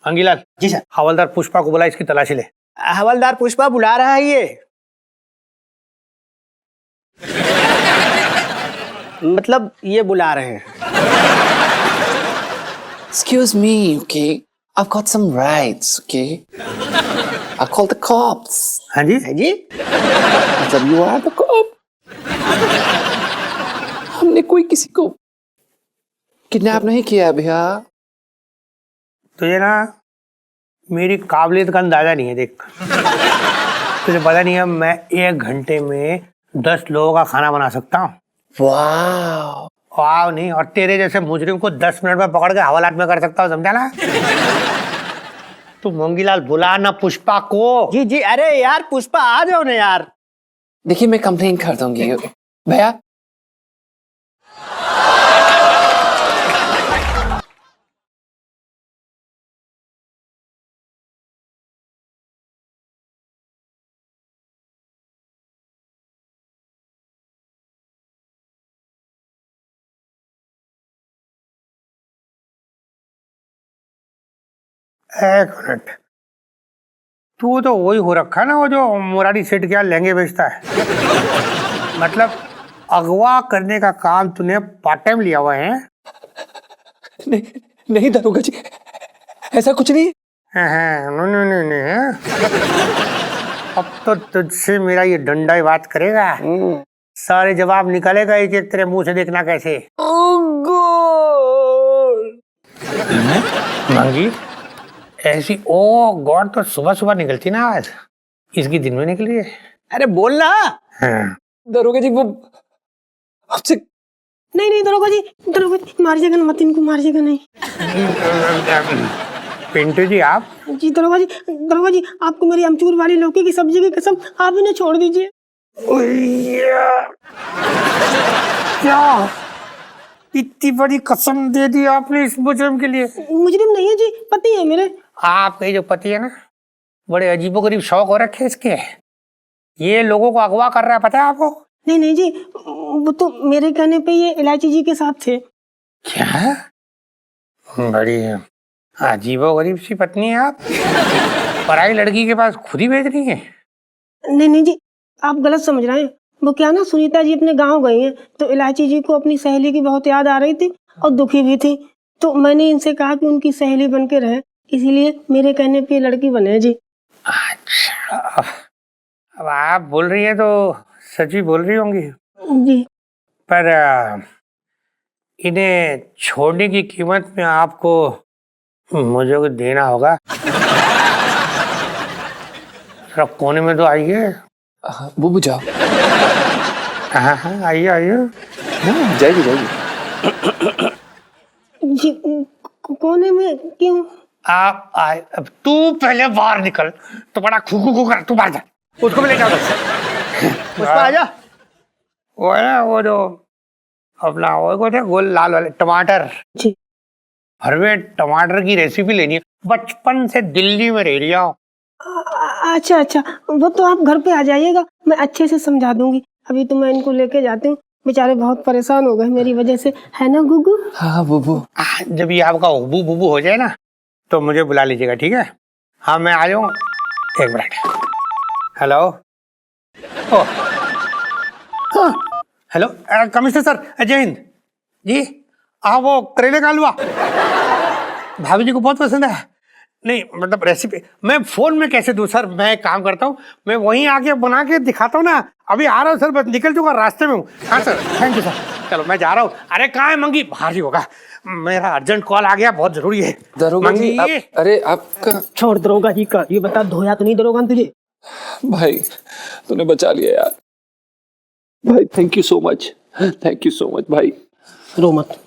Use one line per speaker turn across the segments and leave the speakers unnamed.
अंगीलाल
जी sir.
हवलदार पुष्पा को बुला, इसकी तलाशी ले।
हवलदार पुष्पा बुला रहा है ये। मतलब ये बुला रहे हैं।
Excuse me, okay? I've got some rights, okay? I call the cops.
हाँ जी
है जी।
मतलब you are the cop. हमने कोई किसी को किडनैप नहीं किया भैया।
तुझे ना मेरी काबिलियत का अंदाजा नहीं है। देख, तुझे पता नहीं है मैं 1 घंटे में 10 लोगों का खाना बना सकता हूँ।
वाह।
वाह नहीं, और तेरे जैसे मुजरिम को 10 मिनट में पकड़ के हवालात में कर सकता हूँ, समझा ना? तू मोंगीलाल बुला ना पुष्पा को।
जी जी। अरे यार पुष्पा आ जाओ ना यार।
देखिए मैं कंप्लेन कर दूंगी भैया।
एक मिनट, तू तो वही हो रखा ना, वो जो मुरारी सेठ के यहाँ लहंगे बेचता है। मतलब अगवा करने का काम तूने पार्ट टाइम लिया हुआ है?
नहीं नहीं दरोगा जी, ऐसा कुछ नहीं।
नहीं। अब तो तुझसे मेरा ये डंडा ही बात करेगा। सारे जवाब निकालेगा एक एक, तेरे मुंह से देखना कैसे। मंगी ऐसी ओ गॉड तो सुबह सुबह निकलती ना, आज इसकी दिन में निकली है।
अरे बोल ना।
हाँ।
दरोगा जी वो आपसे
नहीं दरोगा जी, मारिएगा ना मत, इनको मारिएगा नहीं।
पिंटू जी आप?
जी दरोगा जी आपको मेरी अमचूर वाली लौकी की सब्जी की कसम, आप इन्हें छोड़ दीजिए।
क्या इतनी बड़ी कसम दे दी आपने इस मुजरिम के लिए?
मुजरिम नहीं है जी, पति है मेरे।
आपके जो पति है ना, बड़े अजीबोगरीब शौक हो रखे इसके। ये लोगों को अगवा कर रहा है, पता है आपको?
नहीं जी, वो तो मेरे कहने पे ये इलायची जी के साथ थे।
क्या? बड़ी अजीबोगरीब सी पत्नी है आप। पराई लड़की के पास खुद ही भेज रही है।
नहीं जी, आप गलत समझ रहे हैं। वो क्या ना, सुनीता जी अपने गांव गई हैं, तो इलायची जी को अपनी सहेली की बहुत याद आ रही थी और दुखी भी थी। तो मैंने इनसे कहा कि उनकी सहेली बन के रहे, इसीलिए मेरे कहने पे लड़की बने जी।
अच्छा, अब आप बोल रही है तो सच ही बोल रही होंगी
जी।
पर इन्हें छोड़ने की कीमत में आपको मुझे कुछ देना होगा। सब कोने में तो आइए।
बुबू जाओ।
हाँ आइए
जाइए।
जी कोने में क्यों?
आप आए, अब तू पहले बाहर निकल। तो बड़ा खू कर, तू बाहर जा, उसको भी ले जाओ।
पुष्पा आ जा।
वो है वो जो अपना वो थे गोल लाल वाले टमाटर।
जी।
भरवे टमाटर की रेसिपी लेनी है, बचपन से दिल्ली में रह रही हो।
अच्छा, वो तो आप घर पे आ जाइएगा, मैं अच्छे से समझा दूंगी। अभी तो मैं इनको लेके जाती हूँ, बेचारे बहुत परेशान हो गए मेरी वजह से, है ना गुगू?
हाँ बुबू।
जब ये आपका उबू बुबू हो जाए ना, तो मुझे बुला लीजिएगा, ठीक है? हाँ मैं आ जाऊँ, 1 minute. Hello hello commissioner sir, जय हिंद जी। हाँ वो करेले का हलवा भाभी जी को बहुत पसंद है। नहीं मतलब रेसिपी मैं फोन में कैसे दूं सर, मैं एक काम करता हूँ, मैं वहीं आके बना के दिखाता हूँ ना। अभी आ रहा हूँ सर, बस निकल चुका, रास्ते में हूँ। हाँ सर, थैंक यू सर। चलो मैं जा रहा हूँ। अरे कहाँ है मंगी? बाहर ही होगा, मेरा अर्जेंट कॉल आ गया, बहुत जरूरी है।
दरोगा जी अरे आपका
छोड़ दरोगा जी का, ये बता धोया तो नहीं दरोगा तुझे?
भाई तूने बचा लिया यार। भाई थैंक यू सो मच भाई।
रो मत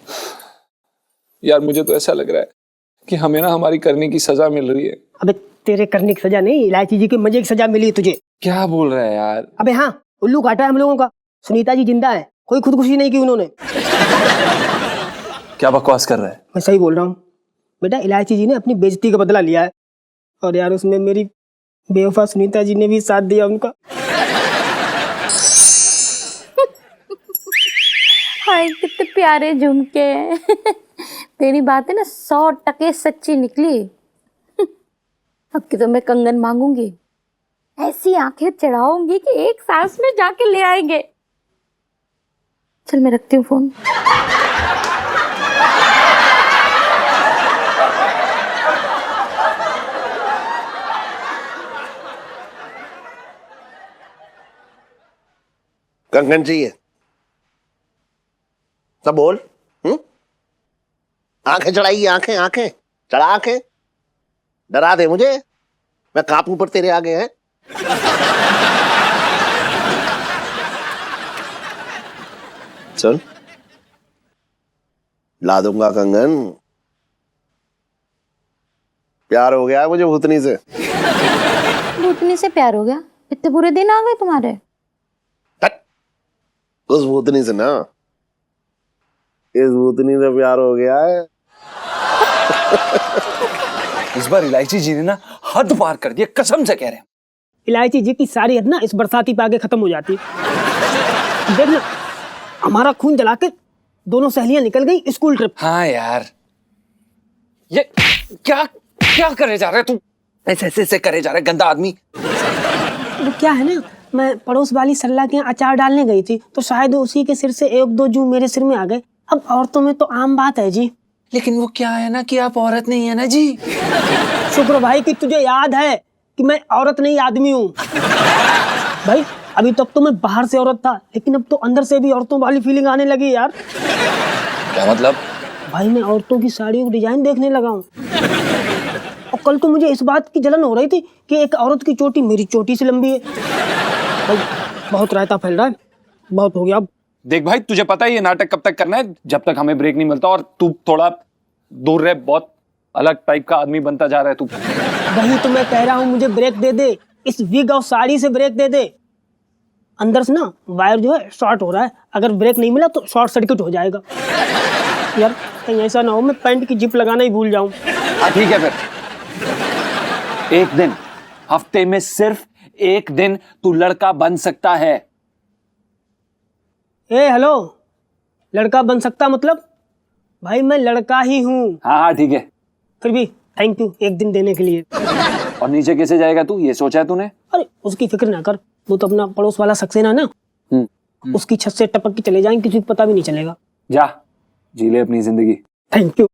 यार, मुझे तो ऐसा लग रहा है कि हमें ना हमारी करने की सजा मिल रही है।
अबे तेरे करने की सजा नहीं, इलायची जी के मजे की सजा मिली तुझे।
क्या बोल रहा है यार?
अबे हाँ, उल्लू काटा है हम लोगों का। सुनीता जी जिंदा है, कोई खुदकुशी नहीं की उन्होंने।
क्या बकवास कर रहा है?
मैं सही बोल रहा हूँ बेटा, इलायची जी ने अपनी बेइज्जती का बदला लिया है। और यार उसमें मेरी बेवफा सुनीता जी ने भी साथ दिया उनका।
हाय कितने प्यारे झुमके हैं। तेरी बात है ना 100% सच्ची निकली। अब की तो मैं कंगन मांगूंगी, ऐसी आंखें चढ़ाऊंगी कि एक सांस में जाके ले आएंगे। चल मैं रखती हूँ फोन।
कंगन चाहिए? सब बोल। आंखें चढ़ाई, आंखें आंखें चढ़ा, आंखें डरा दे मुझे, मैं कांपू पर तेरे आगे है। सुन, ला दूंगा कंगन। प्यार हो गया है मुझे भूतनी से।
भूतनी से प्यार हो गया? इतने बुरे दिन आ गए तुम्हारे?
उस भूतनी से ना, इस भूतनी से प्यार हो गया है।
इस बार इलायची जी ने ना हद पार कर दी, कसम से कह रहे हैं।
इलायची जी की सारी हद ना इस बरसाती पे आगे खत्म हो जाती। देख ना, हमारा खून जला के दोनों सहेलियां निकल गई स्कूल ट्रिप।
हाँ यार, ये क्या क्या करे जा रहे तू? ऐसे ऐसे करे जा रहे गंदा आदमी।
वो क्या है ना, मैं पड़ोस वाली सरला के यहाँ अचार डालने गई थी, तो शायद उसी के सिर से एक दो जू मेरे सिर में आ गए। अब औरतों में तो आम बात है जी।
लेकिन वो क्या है ना कि आप औरत नहीं है ना जी।
शुक्र भाई कि तुझे याद है कि मैं औरत नहीं आदमी हूँ। भाई अभी तक तो मैं बाहर से औरत था, लेकिन अब तो अंदर से भी औरतों वाली फीलिंग आने लगी यार।
क्या मतलब?
भाई मैं औरतों की साड़ियों की डिजाइन देखने लगा हूँ। और कल तो मुझे इस बात की जलन हो रही थी कि एक औरत की चोटी मेरी चोटी से लंबी है। भाई बहुत रायता फैल रहा है, बहुत हो गया अब।
देख भाई, तुझे पता है ये नाटक कब तक करना है, जब तक हमें ब्रेक नहीं मिलता। और तू थोड़ा दूर रह, बहुत अलग टाइप का आदमी बनता जा रहा है तू।
वही तो मैं कह रहा हूँ, मुझे ब्रेक दे दे, इस विग और साड़ी से ब्रेक दे दे। अंदर से ना वायर जो है शॉर्ट हो रहा है, अगर ब्रेक नहीं मिला तो शॉर्ट सर्किट हो जाएगा। यार कहीं ऐसा ना हो मैं पैंट की जिप लगाना ही भूल जाऊं।
हाँ ठीक है, फिर एक दिन, हफ्ते में सिर्फ एक दिन तू लड़का बन सकता है।
ए हेलो, लड़का बन सकता मतलब? भाई मैं लड़का ही हूँ।
हाँ हाँ ठीक है।
फिर भी थैंक यू एक दिन देने के लिए।
और नीचे कैसे जाएगा तू, ये सोचा है तूने?
अरे उसकी फिक्र ना कर, वो तो अपना पड़ोस वाला सक्सेना ना, उसकी छत से टपक के चले जाएंगे, किसी को पता भी नहीं चलेगा।
जा जी ले अपनी जिंदगी।
Thank you.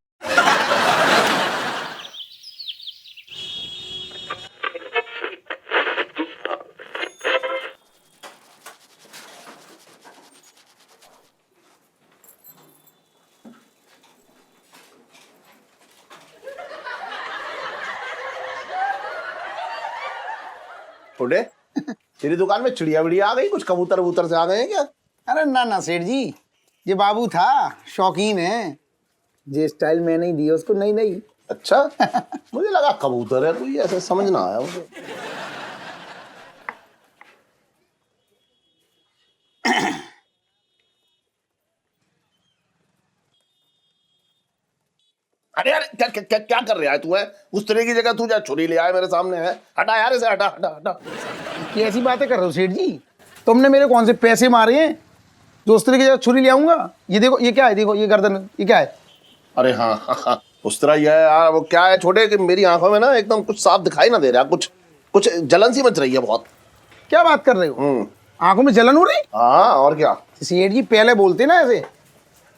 छोटे, तेरी दुकान में चिड़िया विड़िया आ गई? कुछ कबूतर वबूतर से आ गए हैं क्या?
अरे ना ना सेठ जी, ये बाबू था, शौकीन है। जे स्टाइल मैंने ही दी उसको, नहीं नहीं।
अच्छा मुझे लगा कबूतर है कोई, ऐसा समझ ना आया मुझे। अरे अरे क्या क्या क्या कर रहा है तू? है उस तरह की जगह तू जा छुरी ले आया मेरे सामने है। हटा यार इसे, हटा हटा हटा।
कैसी बातें कर रहे हो सेठ जी? तुमने मेरे कौन से पैसे मारे हैं जो उस तरह की जगह छुरी ले आऊंगा? ये देखो, ये क्या है? देखो ये गर्दन, ये क्या है?
अरे हाँ हाँ हाँ, उस तरह ही है यार। वो क्या है छोटे कि मेरी आंखों में ना एकदम कुछ साफ दिखाई ना दे रहा, कुछ कुछ जलन सी मच रही है बहुत।
क्या बात कर रहे हो? आंखों में जलन हो रही?
हाँ और क्या।
सेठ जी पहले बोलते ना ऐसे,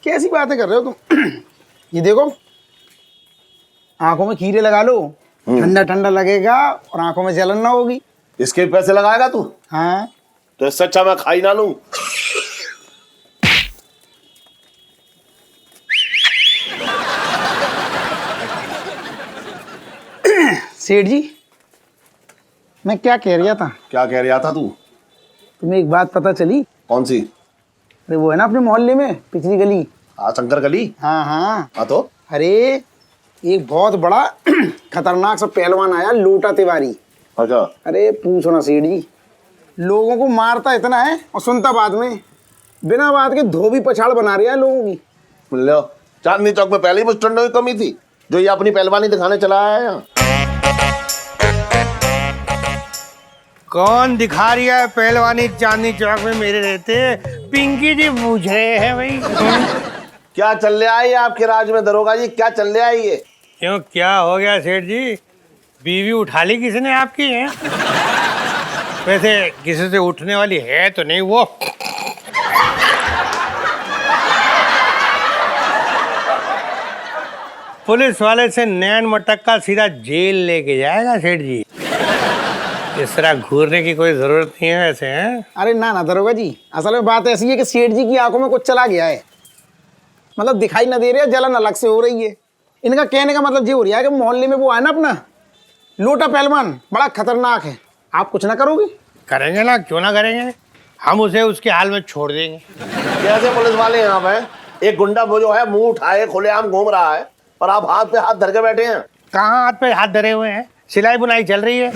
कैसी बातें कर रहे हो तुम? ये देखो, आंखों में खीरे लगा लो, ठंडा ठंडा लगेगा और आंखों में जलन ना होगी।
इसके पैसे लगाएगा तू?
हाँ
तो इससे अच्छा मैं खाई ना लूं।
सेठ जी मैं क्या कह रहा था?
क्या कह रहा था तू?
तुम्हें एक बात पता चली?
कौन सी?
अरे वो है ना अपने मोहल्ले में पिछली गली।
हाँ शंकर गली।
हाँ हाँ
हाँ तो
अरे एक बहुत बड़ा खतरनाक सा पहलवान आया, लोटा तिवारी।
अच्छा।
अरे पूछो ना सेठ जी, लोगों को मारता इतना है और सुनता बाद में, बिना बात के धोबी पछाड़ बना रहा है लोगों की।
लो, चांदनी चौक में पहले ही बस स्टैंडों की कमी थी जो ये अपनी पहलवानी दिखाने चला आया है यहाँ।
कौन दिखा रहा है पहलवानी चांदनी चौक में मेरे रहते? पिंकी जी पूछ रहे हैं भाई।
क्या चल रहा है आपके राज में दरोगा जी? क्या चल रहा है ये?
क्यों क्या हो गया सेठ जी? बीवी उठा ली किसी ने आपकी है? वैसे किसी से उठने वाली है तो नहीं वो? पुलिस वाले से नैन मटक्का सीधा जेल लेके जाएगा सेठ जी। इस तरह घूरने की कोई जरूरत नहीं है वैसे, हैं?
अरे ना ना दरोगा जी, असल में बात ऐसी है कि सेठ जी की आंखों में कुछ चला गया है। मतलब दिखाई ना दे रही है, जलन अलग से हो रही है। इनका कहने का मतलब ये हो रहा है कि मोहल्ले में वो है ना अपना लोटा पहलवान, बड़ा खतरनाक है। आप कुछ ना करोगे?
करेंगे ना, क्यों ना करेंगे। हम उसे उसके हाल में छोड़ देंगे।
कैसे पुलिस वाले यहाँ पे? एक गुंडा वो जो है मुंह उठाए खुलेआम घूम रहा है और आप हाथ पे हाथ धर के बैठे हैं।
कहाँ हाथ पे हाथ धरे हुए हैं? सिलाई बुनाई चल रही है।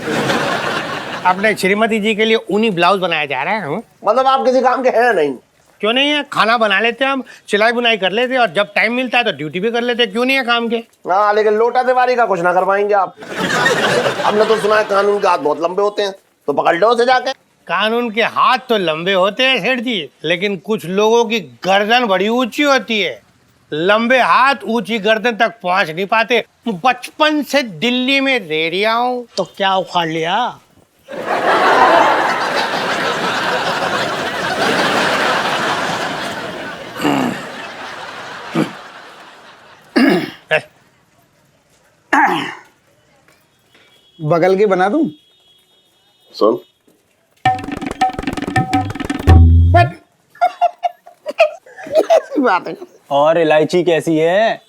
अपने श्रीमती जी के लिए ऊनी ब्लाउज बनाया जा रहा है।
मतलब आप किसी काम के हैं नहीं?
क्यों नहीं है, खाना बना लेते हैं हम, सिलाई बुनाई कर लेते हैं और जब टाइम मिलता है तो ड्यूटी भी कर लेते हैं। क्यों नहीं है काम के?
हाँ, लेकिन लोटा दीवारी का कुछ ना करवाएंगे आप। हमने तो सुना है कानून के हाथ बहुत लंबे होते हैं, तो पकड़ लो उसे जाके।
कानून के हाथ तो लंबे होते हैं सेठ जी, लेकिन कुछ लोगों की गर्दन बड़ी ऊंची होती है। लंबे हाथ ऊंची गर्दन तक पहुंच नहीं पाते। बचपन से दिल्ली में रह रहा हूं तो क्या उखाड़ लिया।
बगल के बना दूं?
सुन,
ऐसी बात है।
और इलायची कैसी है?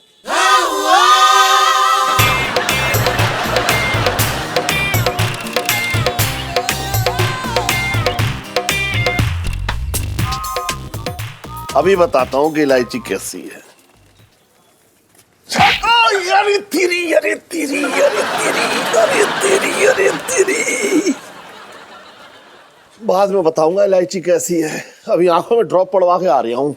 अभी बताता हूँ कि इलायची कैसी है। अरे तेरी, अरे तेरी, अरे तेरी, अरे तेरी, अरे तेरी। बाद में बताऊंगा इलायची कैसी है। अभी आंखों में ड्रॉप पड़वा के आ रहा हूँ।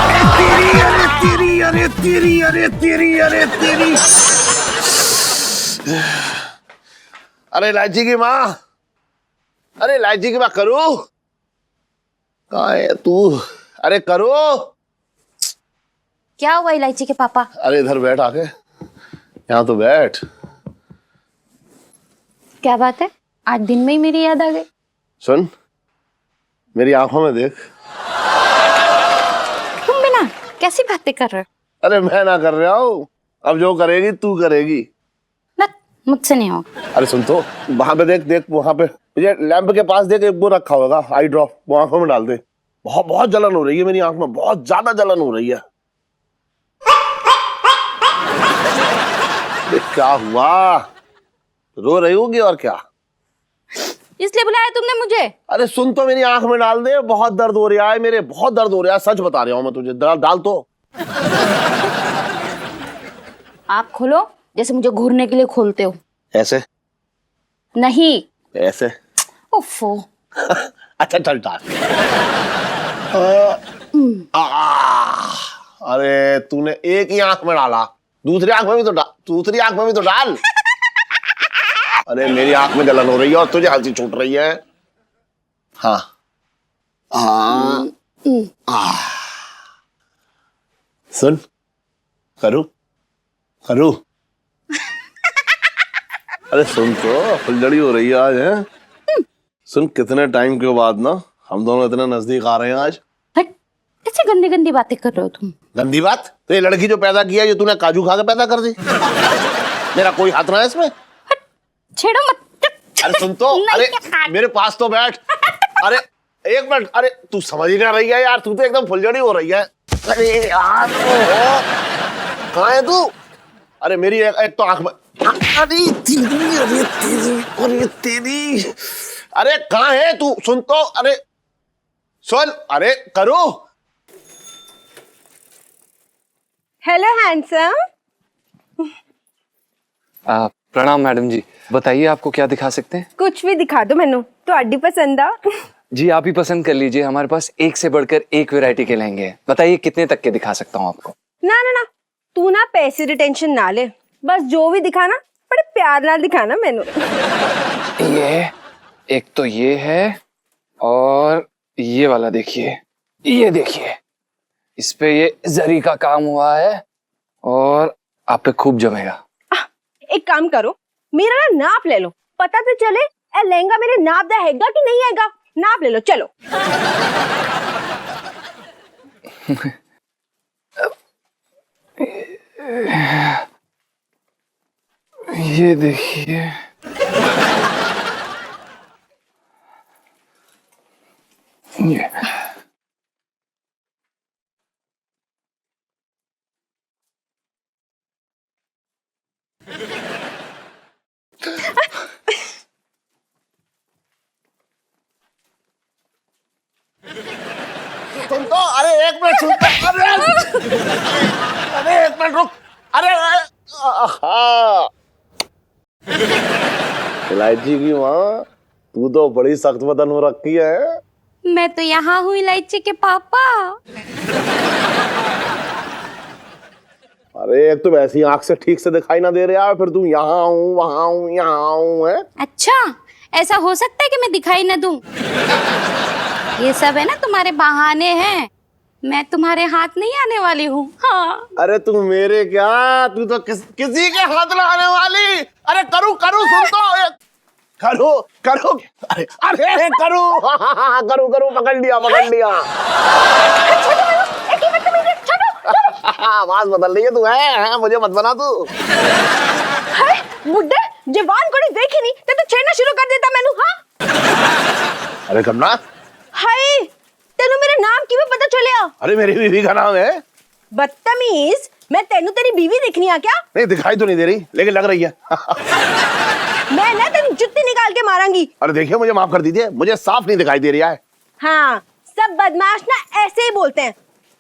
अरे तेरी, अरे तेरी, अरे तेरी, अरे तेरी। अरे इलायची की माँ, अरे इलायची की माँ, करो कहाँ है तू? अरे करो।
क्या हुआ इलायची के पापा?
अरे इधर बैठ आके, यहाँ तो बैठ।
क्या बात है, आज दिन में ही मेरी याद आ गई?
सुन, मेरी आंखों में देख।
तुम बिना कैसी बातें कर रहे हो?
अरे मैं ना कर रहा हूँ, अब जो करेगी तू करेगी
ना, मुझसे नहीं होगा।
अरे सुन तो, वहां पे देख, देख वहां पे ये लैंप के पास देख, एक वो रखा होगा आई ड्रॉप, वो आंखों में डाल दे। बहुत बहुत जलन हो रही है मेरी आंख में, बहुत ज्यादा जलन हो रही है। क्या हुआ? रो रही होगी और क्या?
इसलिए बुलाया तुमने मुझे?
अरे सुन तो, मेरी आंख में डाल दे, बहुत दर्द हो रहा है मेरे, बहुत दर्द हो रहा है, सच बता रहा हूं मैं तुझे। डाल तो।
आप खोलो जैसे मुझे घूरने के लिए खोलते हो।
ऐसे
नहीं,
ऐसे।
ओफो।
अच्छा चल डाल। अरे तूने एक ही आंख में डाला, दूसरी आंख में भी तो डाल, दूसरी आंख में भी तो डाल। अरे मेरी आंख में जलन हो रही है और तुझे हंसी छूट रही है। हाँ सुन, करूं करूं? अरे सुन तो, फुलझड़ी हो रही है आज, है? सुन, कितने टाइम के बाद ना हम दोनों इतने नजदीक आ रहे हैं आज।
हट, ऐसे गंदी गंदी बातें कर रहे हो तुम।
गंदी बात? तो ये लड़की जो पैदा किया, ये तूने काजू खा के पैदा कर दी। मेरा कोई हाथ ना है इसमें।
छेड़ो मत।
अरे सुन तो, अरे मेरे पास तो बैठ। अरे एक मिनट, अरे तू समझ ही ना रही है यार, तू तो एकदम फुलझड़ी हो रही है। अरे यार कहाँ है तू? अरे मेरी एक तो आंख में, अरे तेरी, अरे तेरी, अरे तेरी। अरे कहाँ है तू? सुन तो, अरे सुन, अरे करो।
Hello handsome.
प्रणाम मैडम जी, बताइए आपको क्या दिखा सकते हैं?
कुछ भी दिखा दो मैनू, तो पसंद आ।
जी आप ही पसंद कर लीजिए, हमारे पास एक से बढ़कर एक वैरायटी के लहंगे हैं। बताइए कितने तक के दिखा सकता हूँ आपको?
ना ना ना, तू ना पैसे की टेंशन ना ले, बस जो भी दिखाना बड़े प्यार नाल दिखाना मैनू।
ये एक तो ये है, और ये वाला देखिए, ये देखिए, इस पे ये जरी का काम हुआ है और आप पे खूब जमेगा।
एक काम करो, मेरा ना नाप ले लो, पता तो चले ए लहंगा मेरे नाप दा हैगा कि नहीं हैगा। नाप ले लो, चलो।
ये देखिए, ये
सुन तो, अरे एक मिनट सुन तो, अरे एक मिनट रुक, अरे आहा। इलायची की माँ, तू तो बड़ी सख्त बदन हो रखी है।
मैं तो यहाँ हूँ इलायची के पापा।
अरे एक तो वैसी आंख से ठीक से दिखाई ना दे रहा है, फिर तू यहाँ हूँ वहाँ हूँ यहाँ हूँ है।
अच्छा, ऐसा हो सकता है कि मैं दिखाई न दूं? ये सब है ना तुम्हारे बहाने हैं, मैं तुम्हारे हाथ नहीं आने वाली हूँ। हाँ।
अरे तू मेरे क्या, तू तो किसी के हाथ ना आने वाली। अरे करूँ करूँ, सुन तो, करूँ करूँ, अरे अरे करूँ, करूँ करूँ, पकड़ लिया पकड़ लिया। आवाज बदल रही है तू, है मुझे मत बना तू।
बुड्ढे जवान को देखी नहीं तो छेड़ना शुरू कर देता मैनू। हाँ
अरे कमना,
हाय तेनू मेरा नाम किਵੇਂ पता चलिया?
अरे मेरी बीवी का नाम है।
बदतमीज, मैं तेनू तेरी बीवी दिखनी आ क्या?
नहीं दिखाई तो नहीं दे रही, लेकिन लग रही है।
मैं ना तेरी जुत्ती निकाल के मारांगी।
अरे देखिए, मुझे माफ कर दीजिए, मुझे साफ नहीं दिखाई दे रहा है।
हाँ, सब बदमाश ना ऐसे ही बोलते हैं।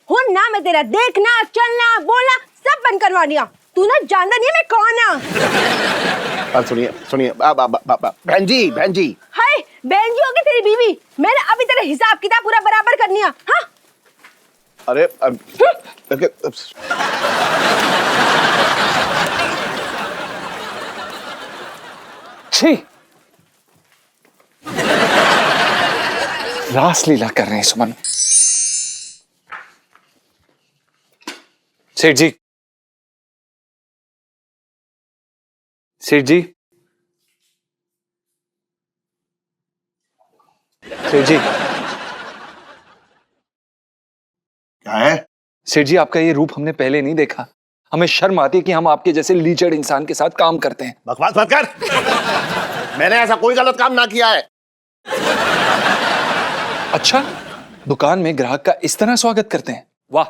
हो ना, मैं तेरा देखना चलना बोलना सब बंद करवा दिया। तू ना जानता नहीं है मैं कौन हूँ।
सुनिए सुनिए, बहन जी बहन जी।
हाय बहन जी होगी तेरी बीवी, मैंने अभी तेरा हिसाब किताब पूरा बराबर करनी है। हाँ
अरे
छी, रासलीला कर रहे हैं सुमन। सेठ जी, सेठ जी, सेठ जी,
क्या है?
सेठ जी, आपका ये रूप हमने पहले नहीं देखा। हमें शर्म आती है कि हम आपके जैसे लीचड़ इंसान के साथ काम करते हैं।
बकवास मत कर। मैंने ऐसा कोई गलत काम ना किया है।
अच्छा, दुकान में ग्राहक का इस तरह स्वागत करते हैं? वाह।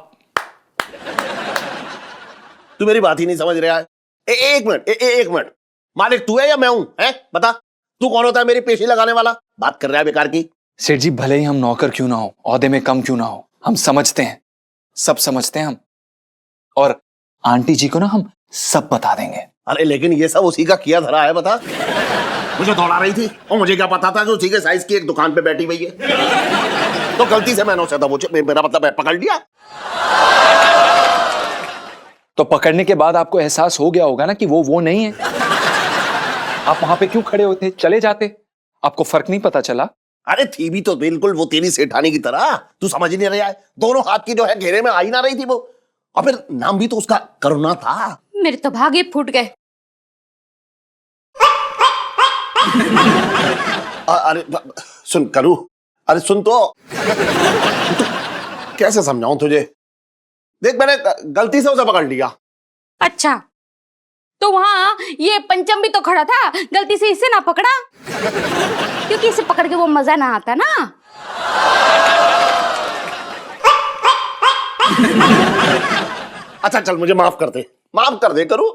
तू मेरी बात ही नहीं समझ रहा है। एक मिनट, एक मिनट, मालिक तू है या मैं हूं? है बता, तू कौन होता है मेरी पेशी लगाने वाला? बात कर रहा है बेकार की।
सेठ जी, भले ही हम नौकर क्यों ना हो, ओहदे में कम क्यों ना हो, हम समझते हैं, सब समझते हैं हम। और आंटी जी को ना हम सब बता देंगे।
अरे लेकिन ये सब उसी का किया धरा है, बता। मुझे दौड़ा रही थी और मुझे क्या पता था कि उसी के साइज की एक दुकान पे बैठी हुई है। तो गलती से मैंने उसे दबोचे, मेरा मतलब है पकड़ लिया।
तो पकड़ने के बाद आपको एहसास हो गया होगा ना कि वो नहीं है। आप वहां पे क्यों खड़े होते? चले जाते, आपको फर्क नहीं पता चला?
अरे थी भी तो बिल्कुल वो तेरी सेठानी की तरह, तू समझ ही नहीं रहा है। दोनों हाथ की जो है घेरे में आ ही ना रही थी वो, और फिर नाम भी तो उसका करुणा था।
मेरे तो भागे फूट गए।
अरे सुन करू, अरे सुन तो कैसे समझाऊं तुझे? देख, मैंने गलती से उसे पकड़ लिया।
अच्छा, तो वहाँ ये पंचम भी तो खड़ा था, गलती से इसे ना पकड़ा? क्योंकि इसे पकड़ के वो मजा ना आता ना।
अच्छा चल, मुझे माफ कर दे करू।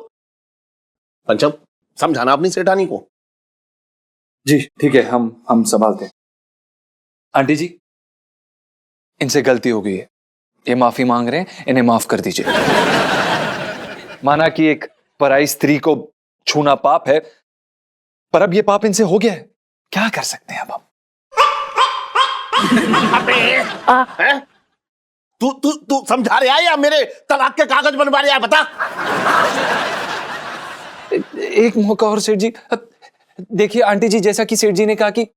पंचम, समझाना अपनी सेठानी को।
जी ठीक है, हम संभालते हैं। आंटी जी, इनसे गलती हो गई है, ये माफी मांग रहे हैं, इन्हें माफ कर दीजिए। माना कि एक पराई स्त्री को छूना पाप है, पर अब ये पाप इनसे हो गया है, क्या कर सकते हैं अब हम?
हैं? तू समझा रहा है या मेरे तलाक के कागज बनवा रहा है? बता।
एक मौका और सेठ जी। देखिए आंटी जी, जैसा कि सेठ जी ने कहा कि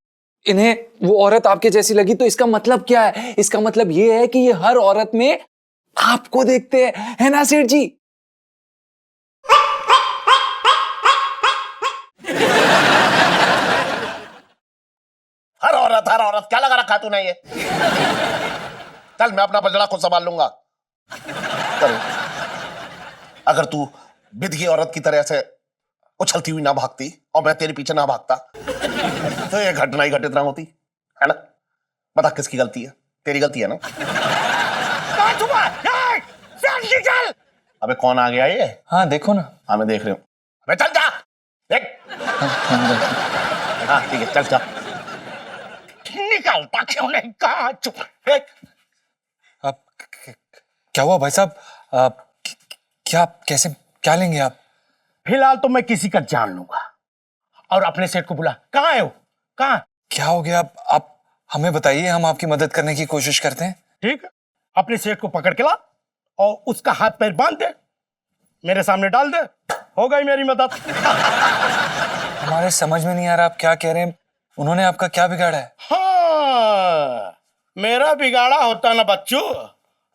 इन्हें वो औरत आपके जैसी लगी, तो इसका मतलब क्या है? इसका मतलब ये है कि ये हर औरत में आपको देखते हैं, है ना सेठ जी?
हर औरत क्या लगा रखा तूने ये? चल मैं अपना बजड़ा खुद संभाल लूंगा। चल अगर तू विधि औरत की तरह से उछलती हुई ना भागती और मैं तेरे पीछे ना भागता तो ये घटना ही घटित ना होती, है ना? बता किसकी गलती है? तेरी गलती है ना? चल। अबे कौन आ गया ये?
हाँ देखो ना।
हाँ मैं देख रही हूँ। अबे चल जा देख। हाँ ठीक है चल चल। निकलता क्यों नहीं? कहा चुप।
आप क्या हुआ भाई साहब? क्या कैसे क्या लेंगे आप?
फिलहाल तो मैं किसी का जान लूंगा और अपने सेठ को बुला। कहाँ है वो? कहाँ?
क्या हो गया? आप हमें बताइए, हम आपकी मदद करने की कोशिश करते हैं।
ठीक है, अपने सेठ को पकड़ के ला और उसका हाथ पैर बांध दे, मेरे सामने डाल दे, हो गई मेरी मदद।
हमारे समझ में नहीं आ रहा आप क्या कह रहे हैं। उन्होंने आपका क्या बिगाड़ा है?
हाँ, मेरा बिगाड़ा होता ना बच्चों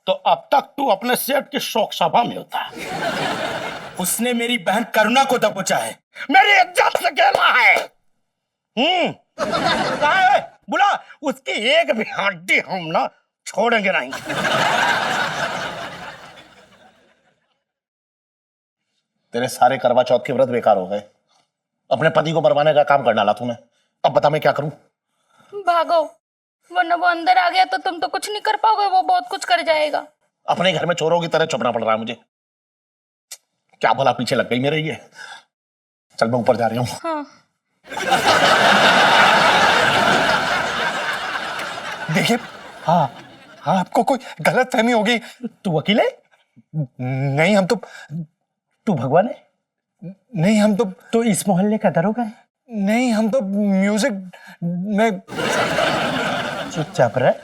तो अब तक तू अपने सेठ की शोक सभा में होता। उसने मेरी बहन करुणा को दबोचा है, मेरी इज्जत से खेला है। कहाँ है? बुला, उसकी एक भी हड्डी हम ना छोड़ेंगे नहीं। तेरे सारे करवा चौथ के व्रत बेकार हो गए। अपने पति को मरवाने का काम कर डाला तूने। अब बता मैं क्या करूं?
भागो, वरना वो अंदर आ गया तो तुम तो कुछ नहीं कर पाओगे, वो बहुत कुछ कर जाएगा।
अपने घर में चोरों की तरह चुपना पड़ रहा है मुझे। क्या भला पीछे लग गई मेरे ये। चल मैं ऊपर जा रही हूँ।
हाँ।
देखिए, हाँ हाँ आपको कोई गलत फहमी होगी।
तू वकील है?
नहीं हम तो।
तू भगवान है?
नहीं हम तो।
तो इस मोहल्ले का दरोगा है?
नहीं हम तो म्यूजिक में।
चुपचाप रह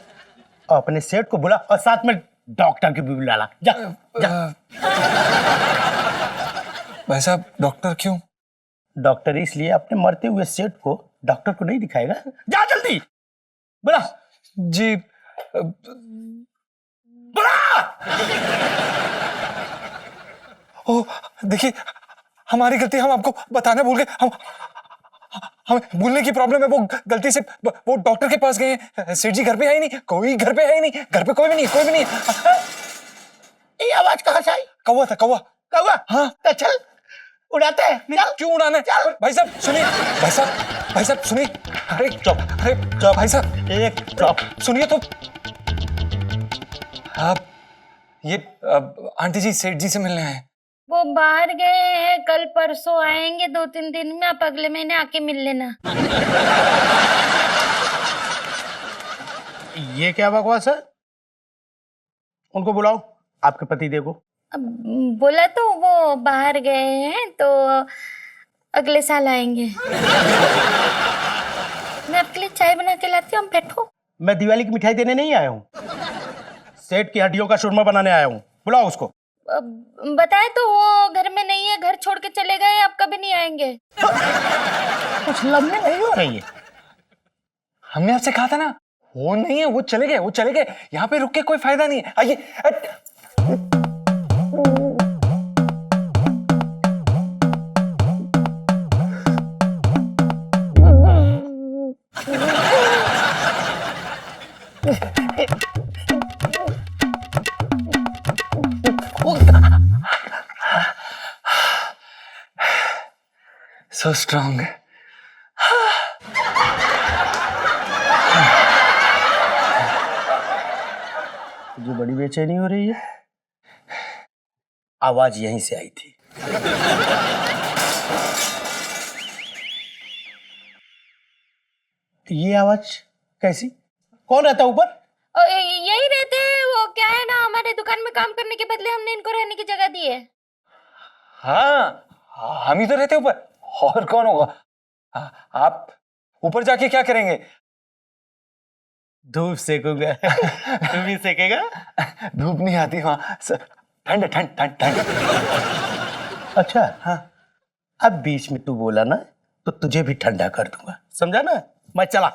और अपने सेठ को बुला और साथ में डॉक्टर की भी बुला ला। जा जा।
भाई साहब डॉक्टर क्यों?
डॉक्टर इसलिए अपने मरते हुए सेठ को डॉक्टर को नहीं दिखाएगा। जा जल्दी बुला।
जी
बुला।
ओ देखिए, हमारी गलती, हम आपको बताना भूल गए। हमें भूलने की प्रॉब्लम है। वो गलती से वो डॉक्टर के पास गए हैं। सेठ जी घर पे है ही नहीं, कोई घर पे है ही नहीं, घर पे कोई भी नहीं, कोई भी नहीं।
ये आवाज कहाँ से आई?
कौवा था, कौवा।
कौवा?
हाँ
तो चल उड़ाते हैं। चल।
क्यों उड़ाना है? भाई साहब सुनिए, भाई साहब सुनिए। अरे चुप, अरे भाई साहब
एक चुप
सुनिए तो। आप ये आंटी जी सेठ जी से मिलने आए।
वो बाहर गए हैं, कल परसों आएंगे, 2-3 दिन में। आप अगले महीने आके मिल लेना।
ये क्या बकवास है? उनको बुलाओ, आपके पति देखो।
अब बोला तो वो बाहर गए हैं तो अगले साल आएंगे। मैं आपके लिए चाय बना के लाती हूँ, आप बैठो।
मैं दिवाली की मिठाई देने नहीं आया हूँ, सेठ की हड्डियों का शूरमा बनाने आया हूँ। बुलाओ उसको।
बताए तो वो घर में नहीं है, घर छोड़ के चले गए, आप कभी नहीं आएंगे।
कुछ लम्बे नहीं हो रही है।
हमने आपसे कहा था ना, वो नहीं है, वो चले गए, वो चले गए। यहाँ पे रुक के कोई फायदा नहीं है। आइए। So strong.
जो बड़ी बेचैनी हो रही है, आवाज यहीं से आई थी। ये आवाज कैसी? कौन रहता ऊपर?
यही रहते हैं वो। क्या है ना, हमारे दुकान में काम करने के बदले हमने इनको रहने की जगह दी है।
हाँ हम ही तो रहते ऊपर, और कौन होगा? आप ऊपर जाके क्या करेंगे?
धूप सेकूंगा। तू भी सेकेगा?
धूप नहीं आती वहां, ठंड ठंड ठंड ठंड।
अच्छा हाँ, अब बीच में तू बोला ना तो तुझे भी ठंडा कर दूंगा, समझा ना? मैं चला।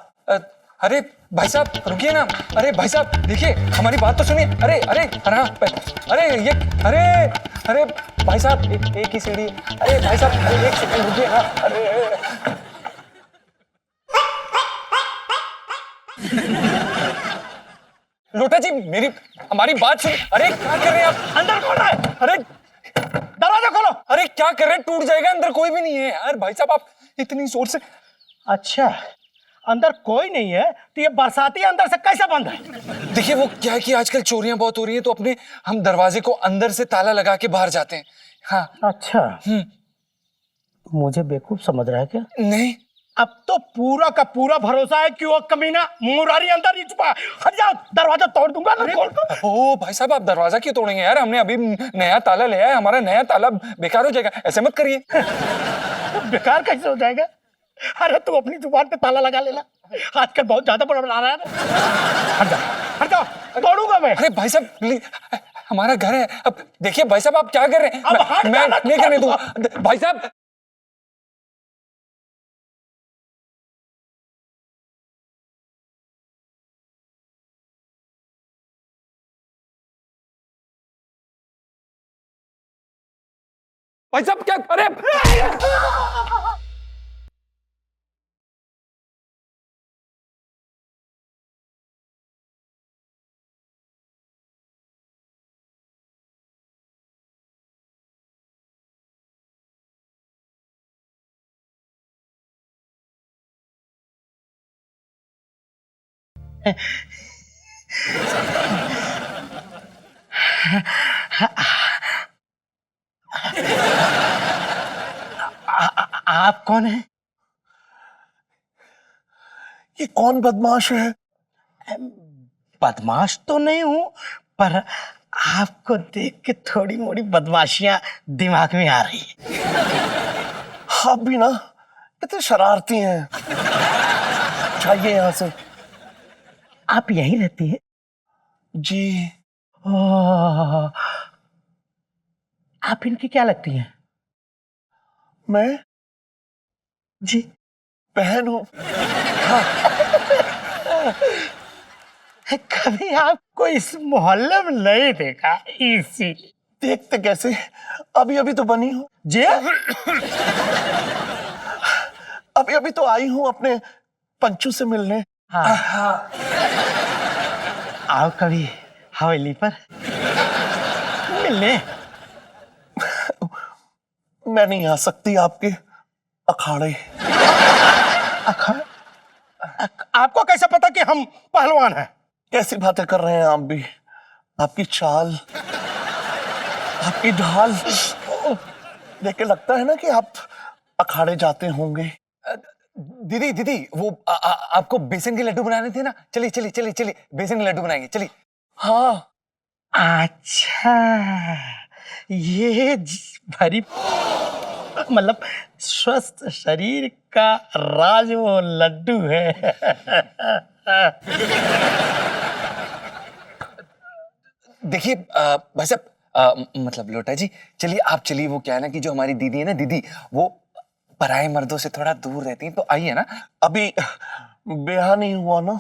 अरे भाई साहब रुकिए ना। अरे भाई साहब देखिए हमारी बात तो सुनिए। अरे अरे अरे ये अरे अरे भाई साहब एक ही सीढ़ी। अरे भाई साहब अरे एक सेकंड रुकिए ना। अरे लोटा जी मेरी हमारी बात सुनिए। अरे क्या कर रहे हैं आप? अंदर कौन है? अरे दरवाजा खोलो। अरे क्या कर रहे हैं? टूट जाएगा, अंदर कोई भी नहीं है यार। भाई साहब आप इतनी जोर से।
अच्छा, अंदर कोई नहीं है तो ये बरसाती अंदर से कैसे बंद है?
देखिए वो क्या है कि आजकल चोरियां बहुत हो रही है, तो अपने हम दरवाजे को अंदर से ताला लगा के बाहर जाते हैं। हाँ।
अच्छा, मुझे बेवकूफ समझ रहा है क्या?
नहीं,
अब तो पूरा का पूरा भरोसा है कि वो कमीना मुरारी अंदर ही छुपा है। हट जाओ, दरवाजा तोड़ दूंगा ना खोल कर।
ओ भाई साहब आप दरवाजा क्यों तोड़ेंगे यार? हमने अभी नया ताला लिया है, हमारा नया ताला बेकार हो जाएगा। ऐसे मत करिए।
बेकार कैसे हो जाएगा? अरे तू अपनी जुबान पे ताला लगा लेना, आजकल बहुत ज्यादा बड़ा रहा है ना। हट जाओ, तोड़ूंगा मैं।
अरे भाई साहब प्लीज, हमारा घर है। अब देखिए भाई साहब आप क्या कर रहे हैं?
अब हट
मैं
जाना,
नहीं करने दूंगा भाई साहब। भाई साहब क्या? अरे
आप कौन है?
ये कौन बदमाश है?
बदमाश तो नहीं हूं, पर आपको देख के थोड़ी मोड़ी बदमाशियां दिमाग में आ रही है।
आप भी ना इतने शरारती हैं। चाहिए यहाँ से।
आप यहीं रहती हैं?
जी।
ओह, आप इनकी क्या लगती हैं?
मैं
जी,
बहन हूँ।
कभी आपको इस मोहल्ले में नहीं देखा, इसीलिए।
देखते कैसे, अभी अभी तो बनी हूँ।
जी,
अभी अभी तो आई हूँ अपने पंचू से मिलने।
हाँ। आओ कभी हवेली पर मिलने।
मैं नहीं आ सकती आपके अखाड़े।
आपको कैसे पता कि हम पहलवान हैं?
कैसी बातें कर रहे हैं आप भी? आपकी चाल, आपकी ढाल देख के लगता है ना कि आप अखाड़े जाते होंगे।
दीदी दीदी वो आपको बेसन के लड्डू बनाने थे ना। चलिए चलिए चलिए चलिए बेसन के लड्डू बनाएंगे, चलिए।
हाँ।
अच्छा, ये भरी मतलब स्वस्थ शरीर का राज वो लड्डू है।
देखिए भाई साहब मतलब लोटा जी, चलिए आप चलिए। वो क्या है ना कि जो हमारी दीदी है ना, दीदी वो पराये मर्दों से थोड़ा दूर रहती हैं, तो आइए ना।
अभी ब्याह नहीं हुआ ना,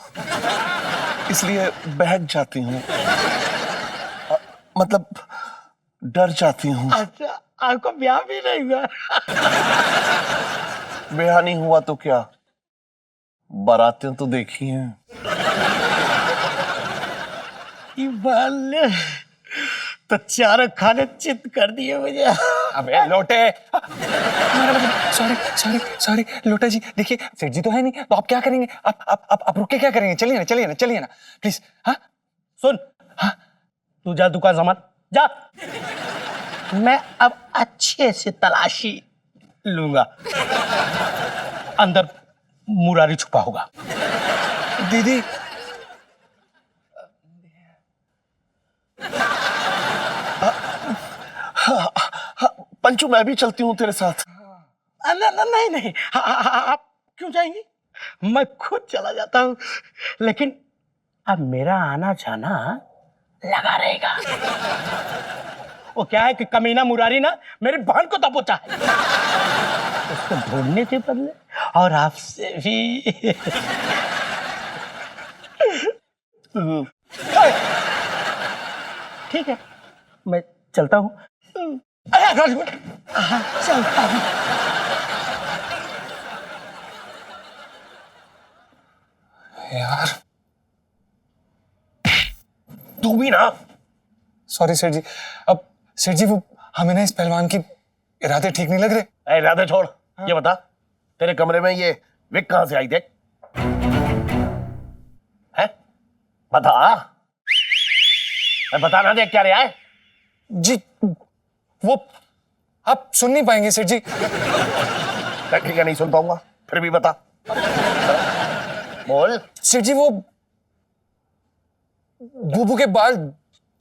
इसलिए बहक जाती हूँ, मतलब डर जाती हूँ।
अच्छा, आपको ब्याह भी नहीं हुआ?
ब्याह नहीं हुआ तो क्या, बारातें तो देखी हैं।
तो चारों खाने चित कर दिए मुझे।
अबे लोटे, सॉरी सॉरी सॉरी लोटा जी। देखिए सेठ जी तो है नहीं, तो आप क्या करेंगे? आप रुक के क्या करेंगे? चलिए ना चलिए ना चलिए ना प्लीज। हाँ
सुन,
हाँ
तू जा दुकान संभाल जा, मैं अब अच्छे से तलाशी लूंगा। अंदर मुरारी छुपा होगा।
दीदी
पंचू मैं भी चलती हूँ तेरे साथ।
नहीं नहीं, आप क्यों जाएंगी? मैं खुद चला जाता हूँ, लेकिन अब मेरा आना जाना लगा रहेगा। वो क्या है कि कमीना मुरारी ना मेरी बहन को दबोचा है, उसको ढूंढने के बदले और आपसे भी ठीक है, मैं चलता हूँ। चलता हूँ।
यार
तू भी ना।
सॉरी सेठ जी। अब सेठ जी वो हमें ना इस पहलवान की इरादे ठीक नहीं लग रहे।
इरादे छोड़, ये बता तेरे कमरे में ये विग कहां से आई? देख है, बता। बता ना, देख क्या रहा है?
जी वो आप सुन नहीं पाएंगे सेठ जी।
ठीक है, नहीं सुन पाऊंगा, फिर भी बता। बोल।
सेठ जी वो बूबू के बाल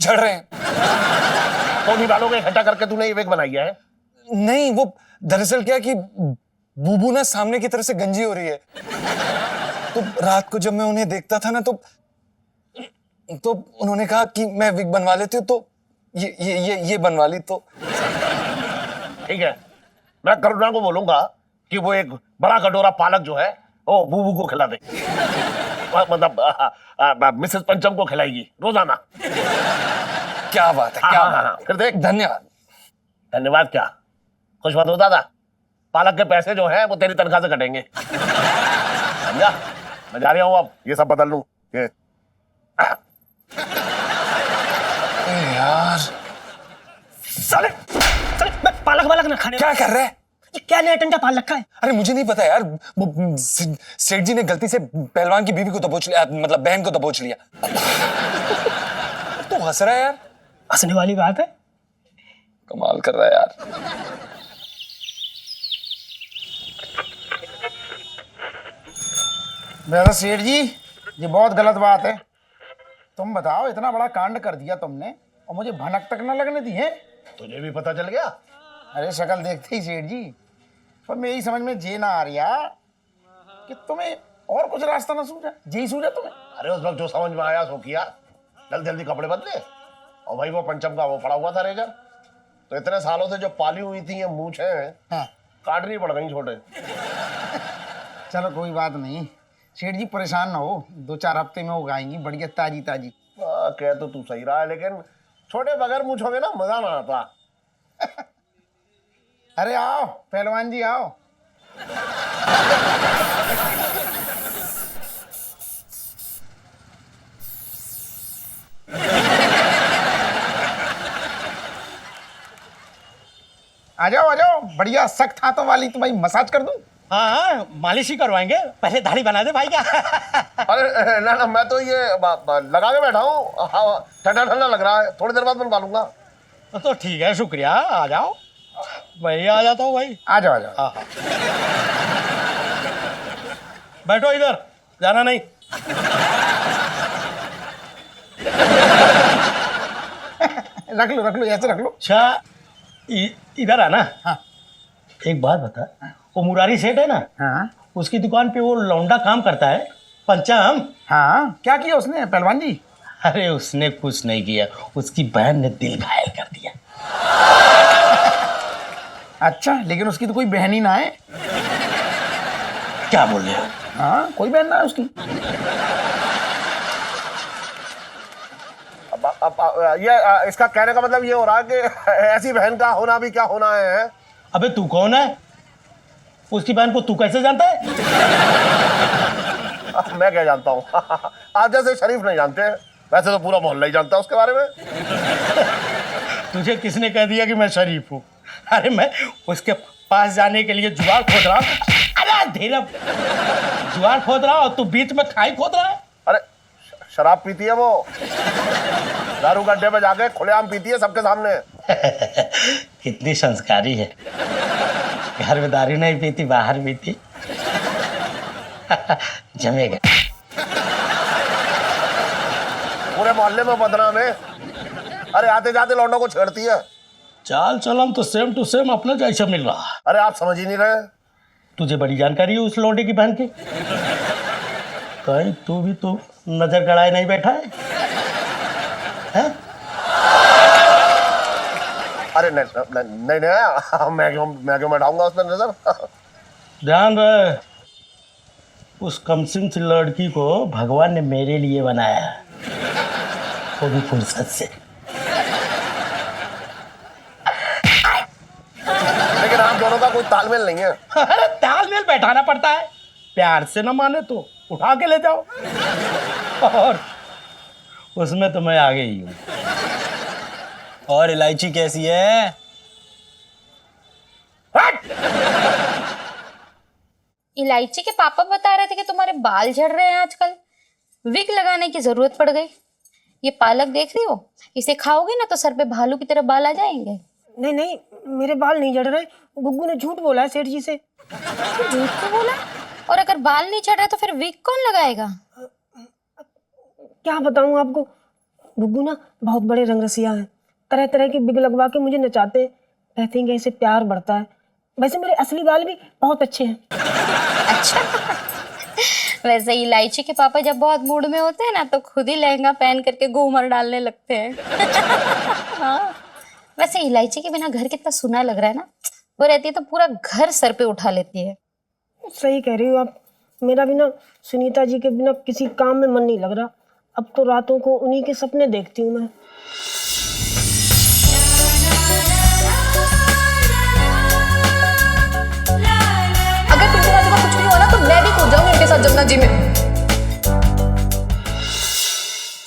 झड़ रहे हैं।
तो नहीं बालों में इकट्ठा करके तूने ये विग बनाई है?
नहीं, वो दरअसल क्या कि बूबू ना सामने की तरफ से गंजी हो रही है। तो रात को जब मैं उन्हें देखता था ना तो उन्होंने कहा कि मैं विग बनवा लेती हूँ, तो ये बनवा ली। तो
ठीक है, मैं करुणा को बोलूंगा कि वो एक बड़ा कटोरा पालक जो है वो बूबू को खिला दे। मतलब मिसेस पंचम को खिलाएगी रोजाना।
क्या बात है, क्या बात है।
फिर देख।
धन्यवाद।
धन्यवाद क्या, खुश मत हो दादा, पालक के पैसे जो है वो तेरी तनख्वाह से कटेंगे। समझा? मैं जा रहा हूँ, अब ये सब बदल लूं। ये
यार
साले साले, मैं पालक ना खाने।
क्या कर रहे हैं?
ये क्या नया टंडा पाल रखा है?
अरे मुझे नहीं पता यार, वो सेठ जी ने गलती से पहलवान की बीवी को दबोच लिया, मतलब बहन को दबोच लिया। तो हंस रहा है यार।
हंसने वाली बात है।
कमाल कर रहा है यार।
मेरा सेठ जी, ये बहुत गलत बात है। तुम बताओ, इतना बड़ा कांड कर दिया तुमने और मुझे भनक तक ना लगने दी है।
तुझे भी पता चल गया?
अरे शक्ल देखते ही सेठ जी, पर मेरी समझ में ये ना आ रहा कि तुम्हें और कुछ रास्ता ना सूझा, यही सूझा तुम्हें।
अरे उस वक्त जो समझ में आया सो किया, जल्दी जल्दी कपड़े बदले और भाई वो पंचम का वो पड़ा हुआ था रेजर, तो इतने सालों से जो पाली हुई थी ये मूछें
हाँ।
काटनी पड़ गई छोटे।
चलो कोई बात नहीं सेठ जी, परेशान ना हो, 2-4 हफ्ते में उगाएंगी बढ़िया ताजी ताजी।
कह तो तू सही रहा है, लेकिन छोटे बगैर मूछों में ना मजा ना आता।
अरे आओ पहलवान जी आओ। आ जाओ, बढ़िया सख्त हाथों वाली तुम्हारी मसाज कर दूं।
हाँ, मालिश ही करवाएंगे, पहले दाढ़ी बना दे भाई क्या।
अरे ना मैं तो ये लगा के बैठा हूँ, ठंडा ठंडा लग रहा है, थोड़ी देर बाद बनवा लूंगा।
तो ठीक है, शुक्रिया, आ जाओ। भाई आ जाता हूँ भाई।
आ जाओ।
हाँ। बैठो इधर, जाना नहीं।
रख लो ऐसे रख लो।
अच्छा, इधर आना।
हाँ।
एक बात बता, वो मुरारी सेठ है ना,
हाँ
उसकी दुकान पे वो लौंडा काम करता है, पंचम।
हाँ, क्या किया उसने पहलवान जी?
अरे उसने कुछ नहीं किया, उसकी बहन ने दिल घायल कर दिया।
अच्छा, लेकिन उसकी तो कोई बहन ही ना है।
क्या बोल रहे हो?
हाँ, कोई बहन ना है उसकी।
ये इसका कहने का मतलब ये हो रहा है कि ऐसी बहन का होना भी क्या होना है।
अबे तू कौन है? उसकी बहन को तू कैसे जानता है?
मैं क्या जानता हूँ? आप जैसे शरीफ नहीं जानते, वैसे तो पूरा मोहल्ला ही जानता है उसके बारे में।
तुझे किसने कह दिया कि मैं शरीफ हूँ? अरे मैं उसके पास जाने के लिए जुआर खोद रहा हूँ। अरे धीरे, जुआर खोद रहा और तू बीच में खाई खोद रहा है।
अरे शराब पीती है वो, दारू गड्ढे पे जाके खुलेआम पीती है सबके सामने।
कितनी संस्कारी है, घर में दारू नहीं पीती, बाहर पीती। जमेगा।
पूरे मोहल्ले में बदनाम है। अरे आते जाते लौंडों को छेड़ती है।
चाल चलन तो सेम टू सेम अपना जैसा मिल रहा है।
अरे आप समझ ही नहीं रहे।
तुझे बड़ी जानकारी है उस लौंडे की बहन की। कहीं तू भी तो नजर गड़ाए नहीं बैठा है, हैं?
अरे नहीं, मैं क्यों बैठाऊंगा उस पर नजर।
ध्यान रहे, उस कमसिन सी लड़की को भगवान ने मेरे लिए बनाया है।
वो भी फुर्सत से।
लेकिन आप दोनों का कोई तालमेल नहीं है।
अरे तालमेल बैठाना पड़ता है, प्यार से न माने तो उठा के ले जाओ। और उसमें तो मैं आगे ही हूँ।
और इलायची कैसी है?
इलायची के पापा बता रहे थे कि तुम्हारे बाल झड़ रहे हैं आजकल, विग लगाने की जरूरत पड़ गई। ये पालक देख रही हो, इसे खाओगे ना तो सर पे भालू की तरह बाल आ जाएंगे।
नहीं नहीं, मेरे बाल नहीं झड़ रहे, गुग्गू ने झूठ बोला है सेठ जी से।
झूठ तो बोला? और अगर बाल नहीं झड़ रहे तो फिर विग कौन लगाएगा?
क्या बताऊं आपको, गुग्गू ना बहुत बड़े रंगरसिया हैं, तरह तरह की बिग लगवा के मुझे नचाते हैं, कहते हैं कि इससे प्यार बढ़ता है। वैसे मेरे असली बाल भी बहुत अच्छे हैं।
अच्छा। वैसे इलायची के पापा जब बहुत मूड में होते हैं ना तो खुद ही लहंगा पहन करके घूमर डालने लगते हैं। हाँ। वैसे इलायची के बिना घर कितना सुना लग रहा है ना, वो रहती है तो पूरा घर सर पे उठा लेती है।
सही कह रही हो आप, मेरा बिना सुनीता जी के बिना किसी काम में मन नहीं लग रहा। अब तो रातों को उन्हीं के सपने देखती हूँ मैं।
अगर पिंटू बाजू का कुछ भी हुआ ना तो मैं भी कूद जाऊंगी उनके साथ जमुना जी में।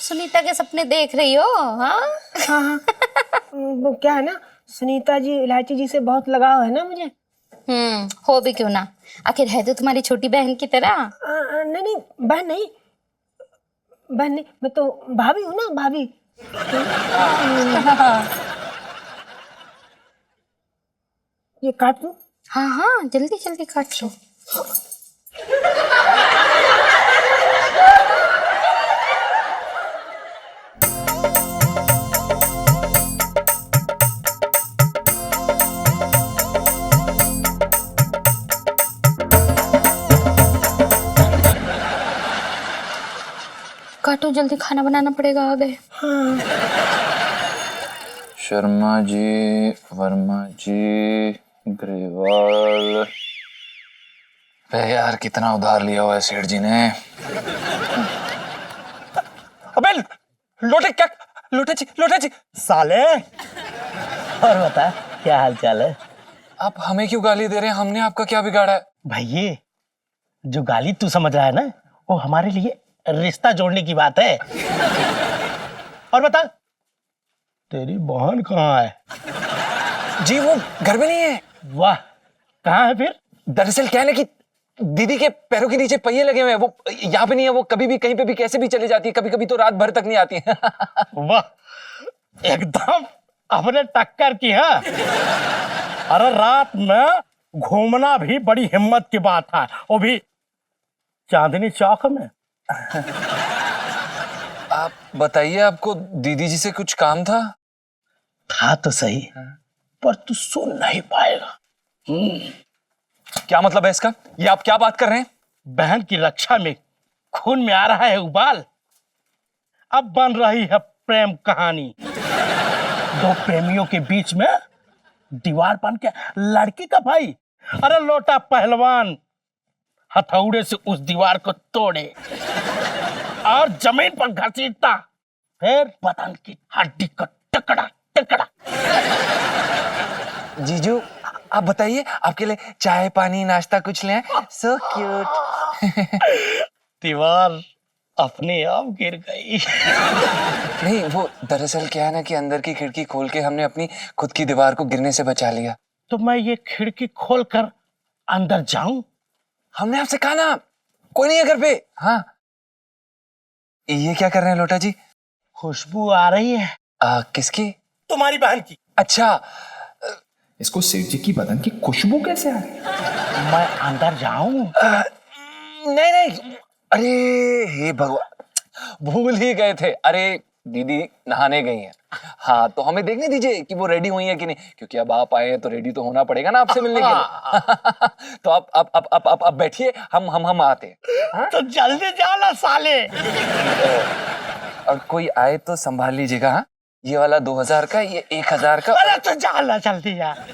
सुनीता के सपने देख रही हो? हाँ
हाँ हाँ। वो क्या है ना, सुनीता जी इलायची जी से बहुत लगाव है ना मुझे।
हो भी क्यों ना, आखिर है तो तुम्हारी छोटी बहन की तरह।
नहीं नहीं, बहन नहीं, बहन नहीं, मैं तो भाभी हूँ ना, भाभी। ये काट लूं?
हाँ हाँ, जल्दी जल्दी काट लो। काटो जल्दी, खाना बनाना पड़ेगा। आ गए।
हाँ।
शर्मा जी, वर्मा जी, ग्रेवाल। अबे यार कितना उधार लिया हुआ है सेठ जी ने।
अबे लोटे जी साले। और बता क्या हाल चाल है?
आप हमें क्यों गाली दे रहे हैं? हमने आपका क्या बिगाड़ा है?
भाई ये जो गाली तू समझ रहा है ना, वो हमारे लिए रिश्ता जोड़ने की बात है। और बता तेरी बहन कहाँ है?
जी वो घर में नहीं है।
वाह, कहाँ है फिर?
दरअसल क्या है ना कि दीदी के पैरों के नीचे पहिए लगे हुए हैं, वो यहाँ पे नहीं है। वो कभी भी कहीं पे भी कैसे भी चली जाती है, कभी कभी तो रात भर तक नहीं आती है।
वाह, एकदम अपने टक्कर की है। अरे रात में घूमना भी बड़ी हिम्मत की बात है, वो भी चांदनी चौक में।
आप बताइए, आपको दीदी जी से कुछ काम था?
था तो सही, पर तू सुन नहीं पाएगा।
क्या मतलब है इसका? ये आप क्या बात कर रहे हैं?
बहन की रक्षा में खून में आ रहा है उबाल। अब बन रही है प्रेम कहानी। दो प्रेमियों के बीच में दीवार बन के लड़की का भाई, अरे लोटा पहलवान हथौड़े से उस दीवार को तोड़े और जमीन पर घसीटता, फिर बदन की हड्डी को टुकड़ा टुकड़ा।
जीजू आप बताइए, आपके लिए चाय पानी नाश्ता कुछ लें? So cute.
दीवार अपने आप गिर गई।
नहीं, वो दरअसल क्या है ना कि अंदर की खिड़की खोल के हमने अपनी खुद की दीवार को गिरने से बचा लिया।
तो मैं ये खिड़की खोलकर अंदर जाऊं?
हमने आपसे कहा ना कोई नहीं है घर पे। हाँ, ये क्या कर रहे हैं लोटा जी?
खुशबू आ रही है।
किसकी?
तुम्हारी बहन की।
अच्छा,
इसको सेठ जी की बदन की खुशबू कैसे आ रही?
मैं अंदर जाऊं?
नहीं नहीं, अरे हे भगवान, भूल ही गए थे। अरे दीदी नहाने गई हैं। हाँ, तो हमें देखने दीजिए कि वो रेडी हुई है कि नहीं, क्योंकि अब आप आए हैं तो रेडी तो होना पड़ेगा ना आपसे मिलने के लिए। तो आप बैठिए, हम आते हैं। हाँ?
तो जल्दी जाना साले।
और कोई आए तो संभाल लीजिएगा। हाँ, ये वाला 2000 का, ये 1000 का।
अरे तो जाना जल्दी यार।